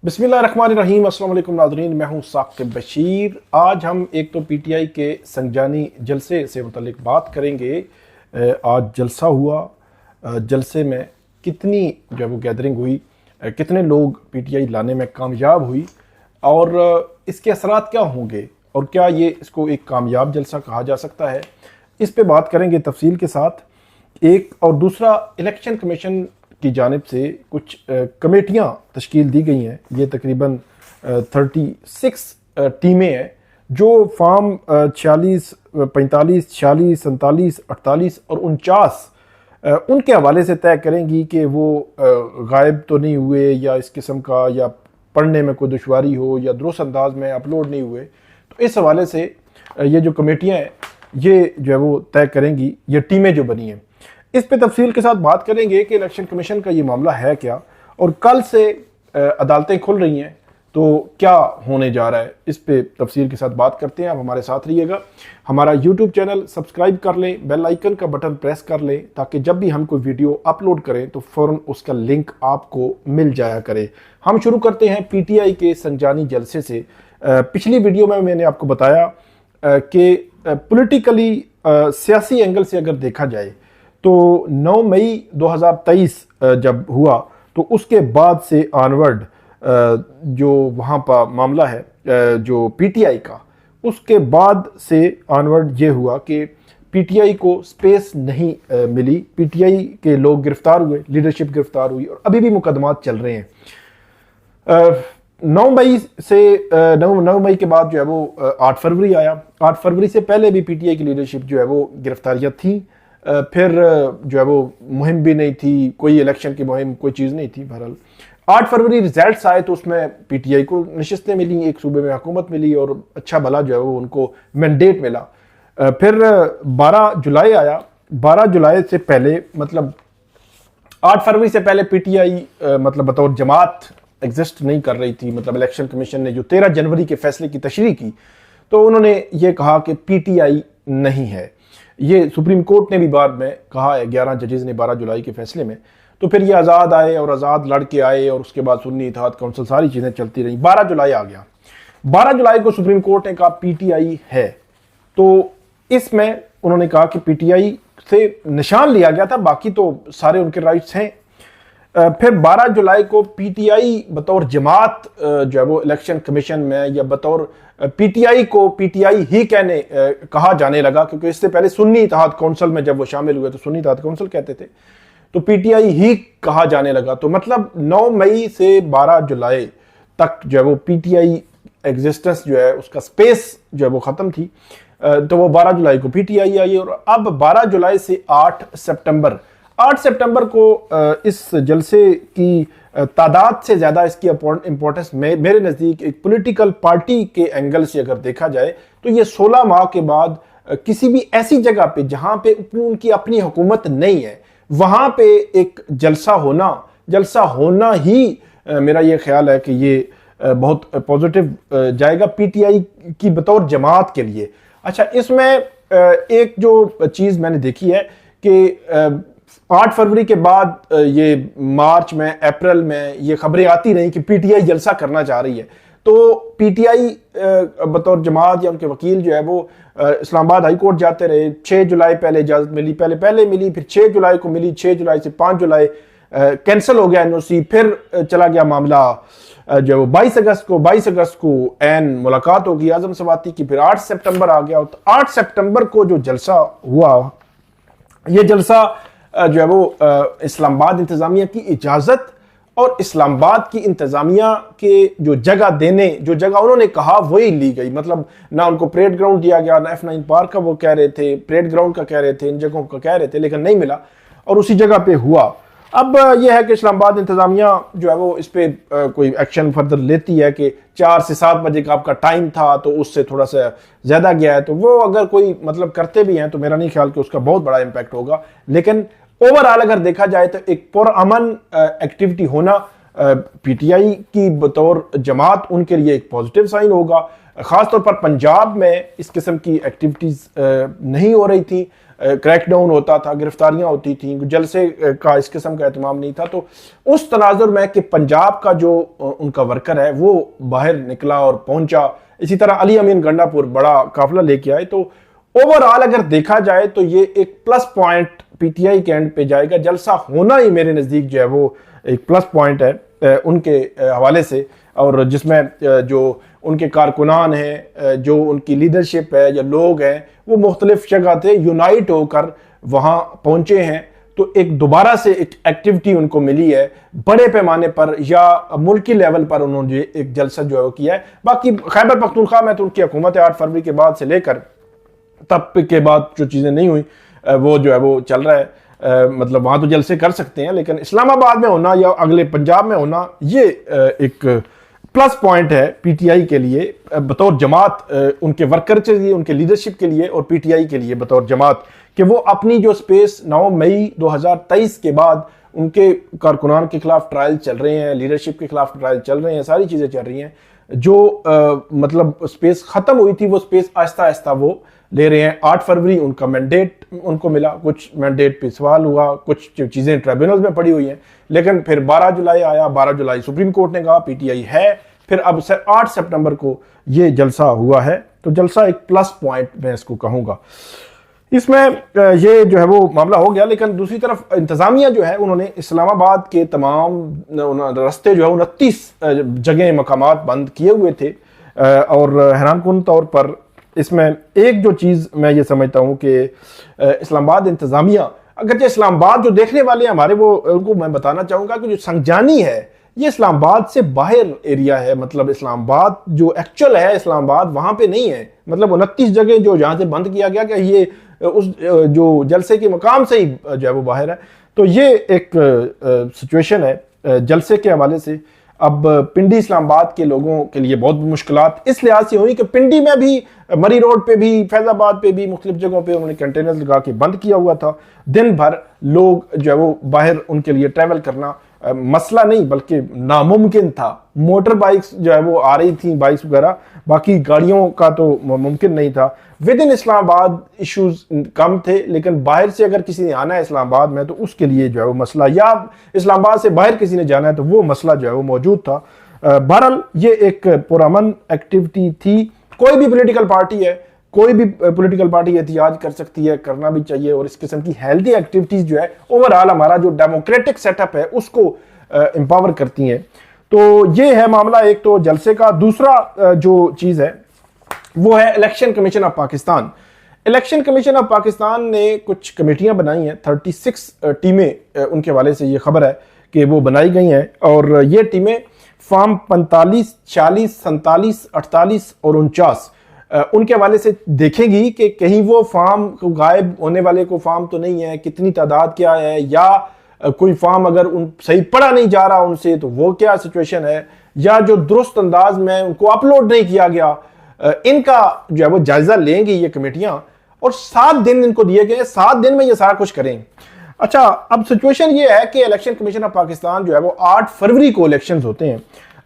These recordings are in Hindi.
बिस्मिल्लाहिर्रहमानिर्रहीम। अस्सलाम वालेकुम नाज़रीन, मैं हूँ साकिब बशीर। आज हम एक तो पीटीआई के संजानी जलसे से मुतल्लिक बात करेंगे। आज जलसा हुआ, जलसे में कितनी जो है वो गैदरिंग हुई, कितने लोग पीटीआई लाने में कामयाब हुई और इसके असरात क्या होंगे और क्या ये इसको एक कामयाब जलसा कहा जा सकता है, इस पे बात करेंगे तफसील के साथ। एक और दूसरा, इलेक्शन कमीशन की जानिब से कुछ कमेटियाँ तश्कील दी गई हैं। ये तकरीबन 36 टीमें हैं जो फॉर्म 46, 45, 46, 47, 48 और 49 उनके हवाले से तय करेंगी कि वो गायब तो नहीं हुए या इस किस्म का, या पढ़ने में कोई दुश्वारी हो या दुरुस्त अंदाज में अपलोड नहीं हुए। तो इस हवाले से ये जो कमेटियाँ हैं ये जो है वो तय करेंगी, ये टीमें जो बनी हैं। इस पे तफसील के साथ बात करेंगे कि इलेक्शन कमीशन का ये मामला है क्या, और कल से अदालतें खुल रही हैं तो क्या होने जा रहा है, इस पे तफसील के साथ बात करते हैं। आप हमारे साथ रहिएगा। हमारा यूट्यूब चैनल सब्सक्राइब कर लें, बेल आइकन का बटन प्रेस कर लें ताकि जब भी हम कोई वीडियो अपलोड करें तो फ़ौरन उसका लिंक आपको मिल जाया करे। हम शुरू करते हैं पीटीआई के संजानी जलसे से। पिछली वीडियो में मैंने आपको बताया कि पॉलिटिकली सियासी एंगल से अगर देखा जाए तो 9 मई 2023 जब हुआ तो उसके बाद से ऑनवर्ड जो वहाँ पर मामला है जो पीटीआई का, उसके बाद से ऑनवर्ड ये हुआ कि पीटीआई को स्पेस नहीं मिली। पीटीआई के लोग गिरफ्तार हुए, लीडरशिप गिरफ्तार हुई और अभी भी मुकदमात चल रहे हैं। 9 मई से 9 मई के बाद जो है वो 8 फरवरी आया। 8 फरवरी से पहले भी पीटीआई की लीडरशिप जो है वो गिरफ्तारियाँ थी। फिर जो है वो मुहिम भी नहीं थी, कोई इलेक्शन की मुहिम, कोई चीज़ नहीं थी। बहरहाल 8 फरवरी रिजल्ट्स आए तो उसमें पीटीआई को नशिस्तें मिली, एक सूबे में हुकूमत मिली और अच्छा भला जो है वो उनको मैंडेट मिला। फिर 12 जुलाई आया। 12 जुलाई से पहले, मतलब 8 फरवरी से पहले पीटीआई मतलब बतौर जमात एग्जिस्ट नहीं कर रही थी। मतलब इलेक्शन कमीशन ने जो 13 जनवरी के फैसले की तशरीह की तो उन्होंने ये कहा कि पीटीआई नहीं है। ये सुप्रीम कोर्ट ने भी बाद में कहा है, 11 जजेस ने 12 जुलाई के फैसले में। तो फिर ये आज़ाद आए और आज़ाद लड़ के आए और उसके बाद सुन्नी इत्तेहाद काउंसिल, सारी चीज़ें चलती रही। 12 जुलाई आ गया। 12 जुलाई को सुप्रीम कोर्ट ने कहा पीटीआई है। तो इसमें उन्होंने कहा कि पीटीआई से निशान लिया गया था, बाकी तो सारे उनके राइट्स हैं। फिर 12 जुलाई को पीटीआई बतौर जमात जो है वो इलेक्शन कमीशन में, या बतौर पीटीआई को पीटीआई ही कहने कहा जाने लगा, क्योंकि इससे पहले सुन्नी इत्तेहाद काउंसिल में जब वो शामिल हुए तो सुन्नी इत्तेहाद काउंसिल कहते थे, तो पीटीआई ही कहा जाने लगा। तो मतलब 9 मई से 12 जुलाई तक जो है वो पीटीआई एग्जिस्टेंस जो है उसका स्पेस जो है वो ख़त्म थी। तो वो 12 जुलाई को पीटीआई आई और अब 12 जुलाई से 8 सितंबर को इस जलसे की तादाद से ज़्यादा इसकी इंपॉर्टेंस मेरे नज़दीक एक पॉलिटिकल पार्टी के एंगल से अगर देखा जाए तो ये 16 माह के बाद किसी भी ऐसी जगह पे जहाँ पे उनकी अपनी हुकूमत नहीं है, वहाँ पे एक जलसा होना ही मेरा ये ख्याल है कि ये बहुत पॉजिटिव जाएगा पीटीआई की बतौर जमात के लिए। अच्छा, इसमें एक जो चीज़ मैंने देखी है कि 8 फरवरी के बाद ये मार्च में, अप्रैल में ये खबरें आती रही कि पीटीआई जलसा करना चाह रही है। तो पीटीआई बतौर जमात या उनके वकील जो है वो इस्लामाबाद हाई कोर्ट जाते रहे। 6 जुलाई पहले इजाज़त मिली, पहले मिली, फिर 6 जुलाई को मिली। 6 जुलाई से 5 जुलाई कैंसिल हो गया एनओसी। फिर चला गया मामला जो है वो 22 अगस्त को एन मुलाकात होगी आजम सवाती की। फिर 8 सितंबर आ गया। तो 8 सितंबर को जो जलसा हुआ, ये जलसा जो है वो इस्लामाबाद इंतज़ामिया की इजाज़त और इस्लामाबाद की इंतज़ामिया के जो जगह उन्होंने कहा वही ली गई। मतलब ना उनको परेड ग्राउंड दिया गया, ना F9 पार्क का वो कह रहे थे, परेड ग्राउंड का कह रहे थे, इन जगहों का कह रहे थे, लेकिन नहीं मिला और उसी जगह पे हुआ। अब यह है कि इस्लामाबाद इंतज़ामिया जो है वो इस पर कोई एक्शन फर्दर लेती है कि 4 से 7 बजे का आपका टाइम था तो उससे थोड़ा सा ज़्यादा गया है, तो वो अगर कोई मतलब करते भी हैं तो मेरा नहीं ख्याल कि उसका बहुत बड़ा इम्पैक्ट होगा। लेकिन ओवरऑल अगर देखा जाए तो एक पुरअमन एक्टिविटी होना पीटीआई की बतौर जमात उनके लिए एक पॉजिटिव साइन होगा। ख़ासतौर पर पंजाब में इस किस्म की एक्टिविटीज़ नहीं हो रही थी। क्रैकडाउन होता था, गिरफ्तारियां होती थी, जलसे का इस किस्म का एहतमाम नहीं था। तो उस तनाजुर में कि पंजाब का जो उनका वर्कर है वो बाहर निकला और पहुंचा, इसी तरह अली अमीन गंडापुर बड़ा काफिला लेके आए। तो ओवरऑल अगर देखा जाए तो ये एक प्लस पॉइंट पीटीआई के एंड पे जाएगा। जलसा होना ही मेरे नज़दीक जो है वो एक प्लस पॉइंट है उनके हवाले से, और जिसमें जो उनके कारकुनान हैं, जो उनकी लीडरशिप है, जो लोग हैं, वो मुख्तलिफ जगह थे यूनाइट होकर वहाँ पहुँचे हैं। तो एक दोबारा से एक एक्टिविटी उनको मिली है बड़े पैमाने पर या मुल्की लेवल पर, उन्होंने एक जलसा जो है वो किया है। बाकी खैबर पख्तूनख्वा में तो उनकी हुकूमत 8 फरवरी के बाद से लेकर तब के बाद जो चीज़ें नहीं हुई वो जो है वो चल रहा है। मतलब वहाँ तो जलसे कर सकते हैं, लेकिन इस्लामाबाद में होना या अगले पंजाब में होना ये एक प्लस पॉइंट है पीटीआई के लिए बतौर जमात, उनके वर्कर के लिए, उनके लीडरशिप के लिए, और पीटीआई के लिए बतौर जमात, कि वो अपनी जो स्पेस 9 मई 2023 के बाद उनके कारकुनान के खिलाफ ट्रायल चल रहे हैं, लीडरशिप के खिलाफ ट्रायल चल रहे हैं, सारी चीज़ें चल रही हैं। जो मतलब स्पेस ख़त्म हुई थी वो स्पेस आहिस्ता आहिस्ता वो ले रहे हैं। 8 फरवरी उनका मैंडेट उनको मिला, कुछ मैंडेट पे सवाल हुआ, कुछ चीज़ें ट्रिब्यूनल में पड़ी हुई हैं, लेकिन फिर 12 जुलाई आया, 12 जुलाई सुप्रीम कोर्ट ने कहा पीटीआई है, फिर अब 8 सितंबर को ये जलसा हुआ है। तो जलसा एक प्लस पॉइंट मैं इसको कहूँगा। इसमें ये जो है वो मामला हो गया, लेकिन दूसरी तरफ इंतज़ामिया जो है उन्होंने इस्लामाबाद के तमाम रास्ते जो है 29 जगह मकामात बंद किए हुए थे, और हैरानकुन तौर पर इसमें एक जो चीज़ मैं ये समझता हूँ कि इस्लामाबाद इंतज़ामिया, अगरचे इस्लामाबाद जो देखने वाले हैं हमारे, वो उनको मैं बताना चाहूँगा कि जो संजानी है ये इस्लामाबाद से बाहर एरिया है। मतलब इस्लामाबाद जो एक्चुअल है इस्लामाबाद वहाँ पे नहीं है। मतलब 29 जगह जो जहाँ से बंद किया गया कि ये उस जो जलसे के मकाम से ही जो है वो बाहर है। तो ये एक सिचुएशन है जलसे के हवाले से। अब पिंडी इस्लामाबाद के लोगों के लिए बहुत मुश्किलात इस लिहाज से हुई कि पिंडी में भी, मरी रोड पे भी, फैजाबाद पे भी, मुख्तलिफ जगहों पे उन्होंने कंटेनर्स लगा के बंद किया हुआ था। दिन भर लोग जो है वो बाहर, उनके लिए ट्रैवल करना मसला नहीं बल्कि नामुमकिन था। मोटर बाइक्स जो है वो आ रही थी, बाइक्स वगैरह, बाकी गाड़ियों का तो मुमकिन नहीं था। विद इन इस्लामाबाद इश्यूज कम थे, लेकिन बाहर से अगर किसी ने आना है इस्लामाबाद में तो उसके लिए जो है वो मसला, या इस्लामाबाद से बाहर किसी ने जाना है तो वो मसला जो है वो मौजूद था। बहरहाल ये एक पुरअमन एक्टिविटी थी। कोई भी पॉलिटिकल पार्टी है, कोई भी पॉलिटिकल पार्टी एहतियाज कर सकती है, करना भी चाहिए, और इस किस्म की हेल्दी एक्टिविटीज जो है ओवरऑल हमारा जो डेमोक्रेटिक सेटअप है उसको एम्पावर करती हैं। तो ये है मामला एक तो जलसे का। दूसरा जो चीज़ है वो है election commission of Pakistan. Election commission of Pakistan ने कुछ कमेटियां बनाई हैं, 36 टीमें उनके हवाले से ये खबर है कि वो बनाई गई हैं, और ये टीमें फॉर्म 45, 40, 47, 48 और 49 उनके हवाले से देखेगी कि कहीं वो फॉर्म को गायब होने वाले को फॉर्म तो नहीं है, कितनी तादाद क्या है, या कोई फॉर्म अगर उन सही पढ़ा नहीं जा रहा उनसे तो वो क्या सिचुएशन है, या जो दुरुस्त अंदाज में उनको अपलोड नहीं किया गया, इनका जो है वो जायजा लेंगी ये कमेटियां। और 7 दिन इनको दिए गए, 7 दिन में ये सारा कुछ करें। अच्छा, अब सिचुएशन ये है कि इलेक्शन कमीशन ऑफ पाकिस्तान जो है वो 8 फरवरी को इलेक्शंस होते हैं।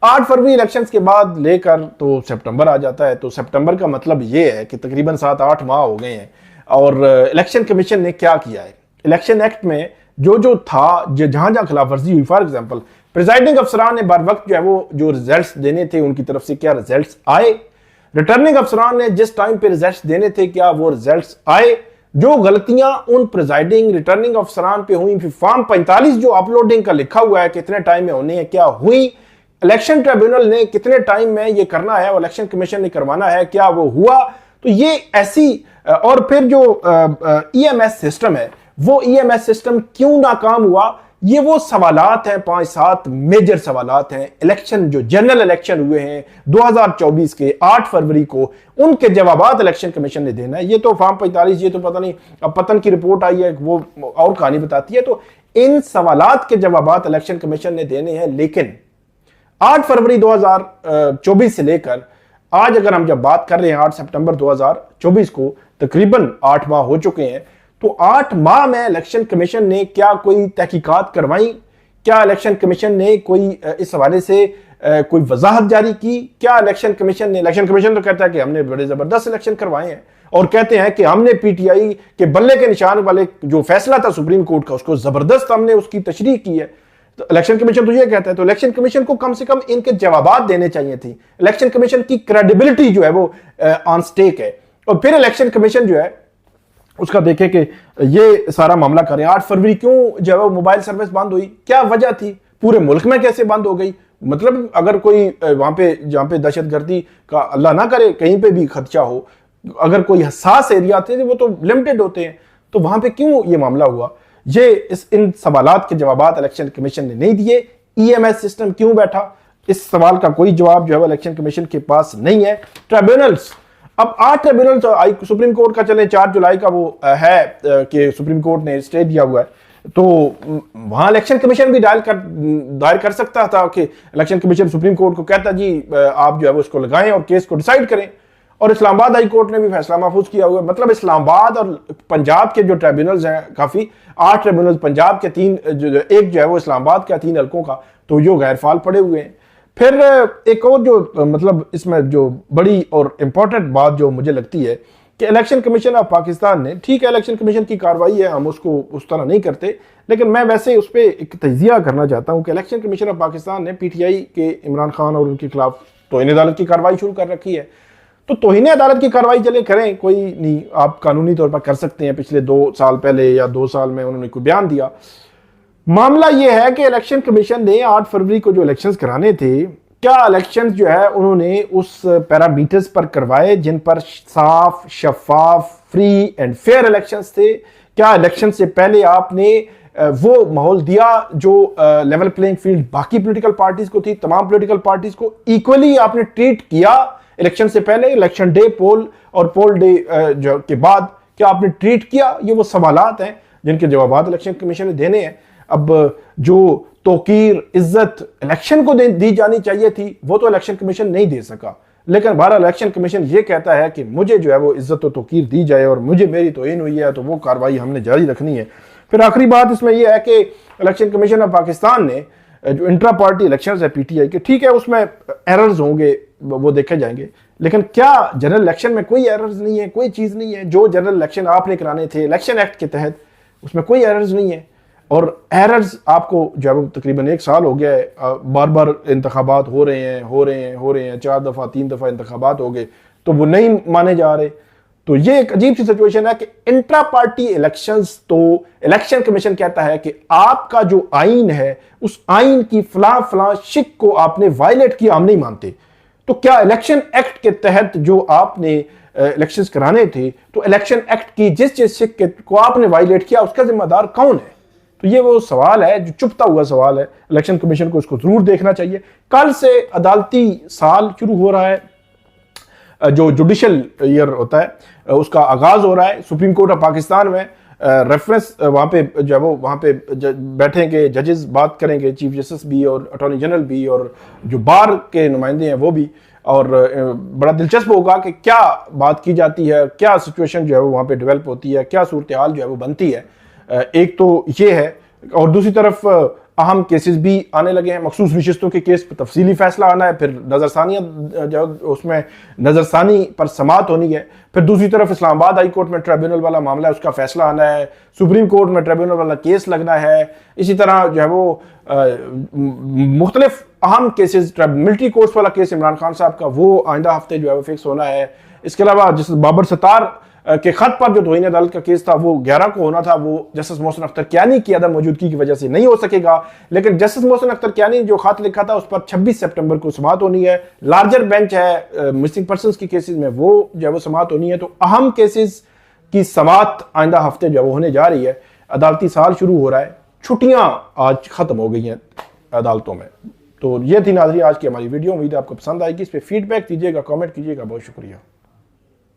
8 फरवरी इलेक्शंस के बाद लेकर तो सितंबर आ जाता है। तो सितंबर का मतलब ये है कि तकरीबन 7-8 माह हो गए हैं। और इलेक्शन कमीशन ने क्या किया है, इलेक्शन एक्ट में जो था, जहां जहां खिलाफ वर्जी हुई, फॉर एग्जाम्पल प्रिजाइडिंग अफसरान ने बर वक्त जो है वो जो रिजल्ट्स देने थे उनकी तरफ से क्या रिजल्ट्स आए, रिटर्निंग अफसरान ने जिस टाइम पे रिजल्ट्स देने थे क्या वो रिजल्ट्स आए, जो गलतियां उन प्रिजाइडिंग रिटर्निंग अफसरान पे हुई, फिर फॉर्म 45 जो अपलोडिंग का लिखा हुआ है कितने टाइम में होने हैं, क्या हुई, इलेक्शन ट्रिब्यूनल ने कितने टाइम में ये करना है, इलेक्शन कमीशन ने करवाना है, क्या वो हुआ। तो ये ऐसी, और फिर जो ईएमएस सिस्टम है वो ईएमएस सिस्टम क्यों नाकाम हुआ, ये वो सवालात हैं, 5-7 मेजर सवालात हैं। इलेक्शन जो जनरल इलेक्शन हुए हैं 2024 के 8 फरवरी को, उनके जवाबात इलेक्शन कमीशन ने देना है। ये तो फॉर्म 45, ये तो पता नहीं, अब पतन की रिपोर्ट आई है वो और कहानी बताती है। तो इन सवालात के जवाबात इलेक्शन कमीशन ने देने हैं। लेकिन 8 फरवरी 2024 से लेकर आज अगर हम जब बात कर रहे हैं 8 सितंबर 2024 को, तकरीबन 8 माह हो चुके हैं। तो 8 माह में इलेक्शन कमीशन ने क्या कोई तहकीकात करवाई, क्या इलेक्शन कमीशन ने कोई इस हवाले से कोई वजाहत जारी की, क्या इलेक्शन कमीशन तो कहता है कि हमने बड़े जबरदस्त इलेक्शन करवाए हैं, और कहते हैं कि हमने पीटीआई के बल्ले के निशान वाले जो फैसला था सुप्रीम कोर्ट का उसको जबरदस्त हमने उसकी तशरीह की है। तो इलेक्शन कमीशन तो ये कहता है, तो इलेक्शन कमीशन को कम से कम इनके जवाब देने चाहिए थी। इलेक्शन कमीशन की क्रेडिबिलिटी जो है वो ऑन स्टेक है। और फिर इलेक्शन कमीशन जो है उसका देखे कि ये सारा मामला करें। 8 फरवरी क्यों जो है वो मोबाइल सर्विस बंद हुई, क्या वजह थी, पूरे मुल्क में कैसे बंद हो गई? मतलब अगर कोई वहां पे जहां पे दहशतगर्दी का अल्लाह ना करे कहीं पे भी खदशा हो, अगर कोई हसास एरिया थे वो तो लिमिटेड होते हैं, तो वहां पे क्यों ये मामला हुआ? ये इन सवालात के जवाब इलेक्शन कमीशन ने नहीं दिए। ईएमएस सिस्टम क्यों बैठा, इस सवाल का कोई जवाब जो है इलेक्शन कमीशन के पास नहीं है। ट्रिब्यूनल्स, अब 8 ट्रिब्यूनल तो सुप्रीम कोर्ट का चले 4 जुलाई का वो है कि सुप्रीम कोर्ट ने स्टे दिया हुआ है, तो वहां इलेक्शन कमीशन भी दायर कर सकता था कि इलेक्शन कमीशन सुप्रीम कोर्ट को कहता जी आप जो है वो उसको लगाएं और केस को डिसाइड करें। और इस्लामाबाद हाई कोर्ट ने भी फैसला महफूज किया हुआ है। मतलब इस्लामाबाद और पंजाब के जो ट्रिब्यूनल्स हैं काफी, 8 ट्रिब्यूनल पंजाब के, 3 एक जो है वो इस्लामाबाद का, 3 हल्कों का, तो जो गैर फाल पड़े हुए हैं। फिर एक और जो मतलब इसमें जो बड़ी और इंपॉर्टेंट बात जो मुझे लगती है कि इलेक्शन कमीशन ऑफ पाकिस्तान ने, ठीक है इलेक्शन कमीशन की कार्रवाई है, हम उसको उस तरह नहीं करते, लेकिन मैं वैसे उस पर एक तजिया करना चाहता हूं कि इलेक्शन कमीशन ऑफ पाकिस्तान ने पीटीआई के इमरान खान और उनके खिलाफ तौहीन अदालत की कार्रवाई शुरू कर रखी है। तो तौहीन अदालत की कार्रवाई चले करें, कोई नहीं, आप कानूनी तौर पर कर सकते हैं। पिछले 2 साल पहले या 2 साल में उन्होंने कोई बयान दिया। मामला यह है कि इलेक्शन कमीशन ने 8 फरवरी को जो इलेक्शंस कराने थे, क्या इलेक्शंस जो है उन्होंने उस पैरामीटर्स पर करवाए जिन पर साफ, शफाफ, फ्री एंड फेयर इलेक्शंस थे? क्या इलेक्शन से पहले आपने वो माहौल दिया जो लेवल प्लेइंग फील्ड बाकी पॉलिटिकल पार्टीज को थी? तमाम पॉलिटिकल पार्टीज को इक्वली आपने ट्रीट किया इलेक्शन से पहले, इलेक्शन डे, पोल और पोल डे के बाद क्या आपने ट्रीट किया? ये वो सवालात हैं जिनके जवाब इलेक्शन कमीशन ने देने हैं। अब जो तौकीर, इज्जत इलेक्शन को दी जानी चाहिए थी वो तो इलेक्शन कमीशन नहीं दे सका, लेकिन बहरहाल इलेक्शन कमीशन ये कहता है कि मुझे जो है वो इज्जत और तौकीर दी जाए और मुझे मेरी तौहीन हुई है तो वो कार्रवाई हमने जारी रखनी है। फिर आखिरी बात इसमें यह है कि इलेक्शन कमीशन ऑफ पाकिस्तान ने जो इंट्रा पार्टी इलेक्शन है पीटीआई के, ठीक है उसमें एरर्स होंगे, वो देखे जाएंगे, लेकिन क्या जनरल इलेक्शन में कोई एरर्स नहीं है? कोई चीज नहीं है। जो जनरल इलेक्शन आपने कराने थे इलेक्शन एक्ट के तहत उसमें कोई एरर्स नहीं है। और एरर्स आपको जो है तकरीबन 1 साल हो गया है, बार बार इंतखाबात हो रहे हैं, 4 दफा 3 दफा इंतखाबात हो गए तो वो नहीं माने जा रहे। तो ये एक अजीब सी सिचुएशन है कि इंट्रा पार्टी इलेक्शंस, तो इलेक्शन कमीशन कहता है कि आपका जो आइन है उस आइन की फलां शिक को आपने वायलेट किया, हम नहीं मानते। तो क्या इलेक्शन एक्ट के तहत जो आपने इलेक्शंस कराने थे, तो इलेक्शन एक्ट की जिस शिक को आपने वायलेट किया उसका जिम्मेदार कौन है? तो ये वो सवाल है जो चुपता हुआ सवाल है। इलेक्शन कमीशन को इसको जरूर देखना चाहिए। कल से अदालती साल शुरू हो रहा है, जो जुडिशल ईयर होता है उसका आगाज हो रहा है। सुप्रीम कोर्ट ऑफ पाकिस्तान में रेफरेंस वहां पे जो है वो वहां पे बैठेंगे जजेस, बात करेंगे, चीफ जस्टिस भी और अटॉर्नी जनरल भी और जो बार के नुमाइंदे हैं वो भी, और बड़ा दिलचस्प होगा कि क्या बात की जाती है, क्या सिचुएशन जो है वो वहां पे डेवलप होती है, क्या सूरत हाल जो है वो बनती है। एक तो ये है, और दूसरी तरफ अहम केसेस भी आने लगे हैं, मखसूस नशिस्तों के केस पर तफसीली फैसला आना है, फिर नजरसानियां जो उसमें नजरसानी पर समात होनी है, फिर दूसरी तरफ इस्लामाबाद हाई कोर्ट में ट्रिब्यूनल वाला मामला है उसका फैसला आना है, सुप्रीम कोर्ट में ट्रिब्यूनल वाला केस लगना है। इसी तरह जो है वो मुख्तलिफ अहम केसेस, मिलिट्री कोर्ट्स वाला केस इमरान खान साहब का वो आइंदा हफ्ते जो है वो फिक्स होना है। इसके अलावा जस्टिस बाबर सत्तार के खत पर जो तौहीन अदालत का केस था वो 11 को होना था, वो जस्टिस मोहसिन अख्तर कियानी की अदम मौजूदगी की वजह से नहीं हो सकेगा, लेकिन जस्टिस मोहसिन अख्तर कियानी जो खत लिखा था उस पर 26 सितंबर को समाअत होनी है। लार्जर बेंच है मिसिंग पर्संस की केसेस में, वो जो है वो समाअत होनी है। तो अहम केसेस की समाअत आइंदा हफ्ते जो है वो होने जा रही है। अदालती साल शुरू हो रहा है, छुट्टियां आज खत्म हो गई हैं अदालतों में। तो ये थी नाज़रीन आज की हमारी वीडियो, उम्मीद है आपको पसंद आएगी। इस पर फीडबैक दीजिएगा, कमेंट कीजिएगा। बहुत शुक्रिया।